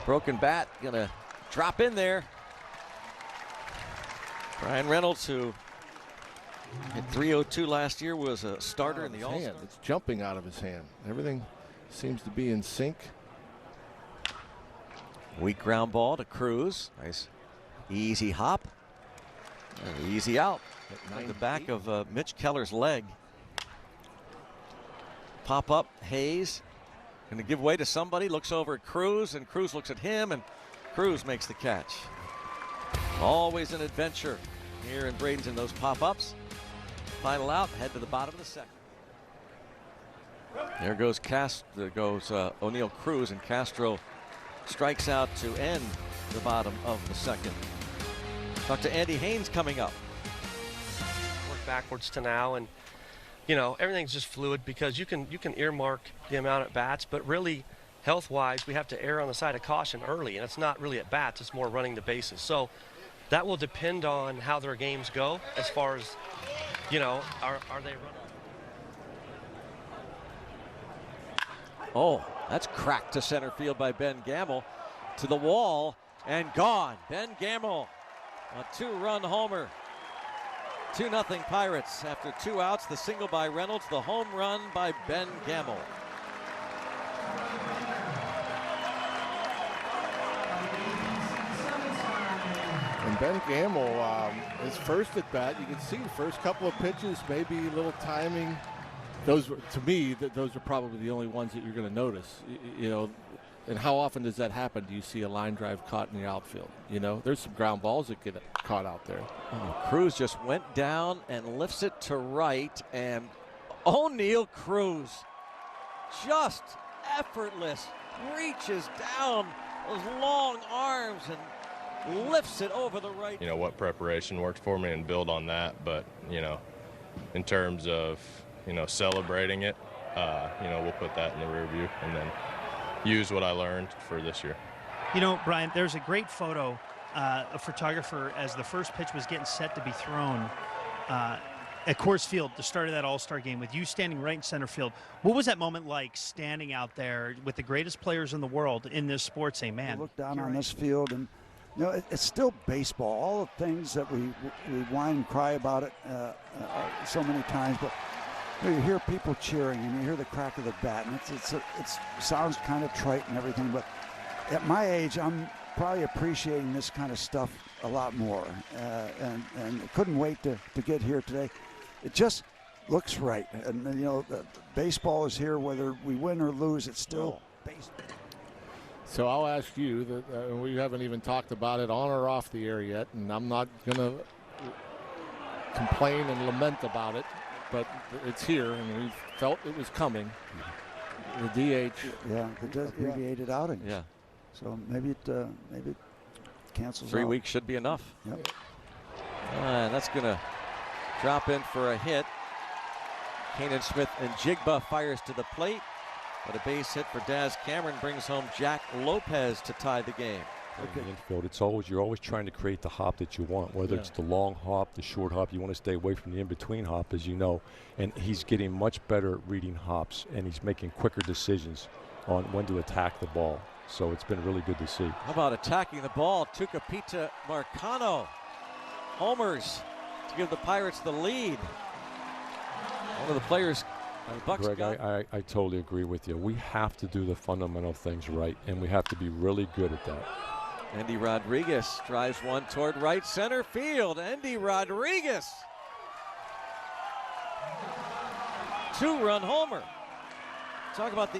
Broken bat, gonna drop in there. Brian Reynolds, who hit .302 last year, was a starter in the All-Star. It's jumping out of his hand. Everything seems to be in sync. Weak ground ball to Cruz. Nice easy hop. And easy out. At the back of Mitch Keller's leg. Pop up, Hayes. Going to give way to somebody. Looks over at Cruz, and Cruz looks at him, and Cruz makes the catch. Always an adventure here in Bradenton, those pop-ups. Final out, head to the bottom of the second. There goes O'Neal Cruz, and Castro strikes out to end the bottom of the second. Talk to Andy Haynes coming up. Work backwards to now, and you know, everything's just fluid because you can earmark the amount at bats, but really health-wise we have to err on the side of caution early, and it's not really at bats, it's more running the bases. So that will depend on how their games go as far as, you know, are they running? Oh, that's cracked to center field by Ben Gamble. To the wall and gone. Ben Gamble, a two-run homer. 2-0 Pirates after 2 outs. The single by Reynolds, the home run by Ben Gamble. And Ben Gamble, his first at bat, you can see the first couple of pitches, maybe a little timing. Those were, to me, those are probably the only ones that you're going to notice. You know, and how often does that happen? Do you see a line drive caught in the outfield? You know, there's some ground balls that get caught out there. Oh, Cruz just went down and lifts it to right, and O'Neal Cruz, just effortless, reaches down those long arms and lifts it over the right. You know, what preparation worked for me and build on that, but, you know, in terms of, you know, celebrating it, you know, we'll put that in the rear view and then use what I learned for this year. You know, Brian, there's a great photo, a photographer, as the first pitch was getting set to be thrown at Coors Field, the start of that All-Star game, with you standing right in center field. What was that moment like, standing out there with the greatest players in the world in this sport, saying, man, you look down on this field, and you know, it's still baseball. All the things that we whine and cry about it so many times, but you hear people cheering and you hear the crack of the bat, and it sounds kind of trite and everything, but at my age, I'm probably appreciating this kind of stuff a lot more, and I couldn't wait to get here today. It just looks right, and you know, baseball is here whether we win or lose. It's still baseball. So I'll ask you that we haven't even talked about it on or off the air yet, and I'm not going to complain and lament about it, but it's here, and we felt it was coming. The DH. Yeah, the abbreviated outing. Yeah. So maybe it cancels 3 out. weeks should be enough. Yep. That's going to drop in for a hit. Kanan Smith and Jigba fires to the plate, but a base hit for Daz Cameron brings home Jack Lopez to tie the game. In the infield, you're always trying to create the hop that you want, whether it's the long hop, the short hop. You want to stay away from the in-between hop, as you know, and he's getting much better at reading hops, and he's making quicker decisions on when to attack the ball. So it's been really good to see. How about attacking the ball? Tucupita Marcano homers to give the Pirates the lead. One of the players, Bucks. Greg, I totally agree with you. We have to do the fundamental things right, and we have to be really good at that. Andy Rodriguez drives one toward right center field. Andy Rodriguez. 2-run homer. Talk about the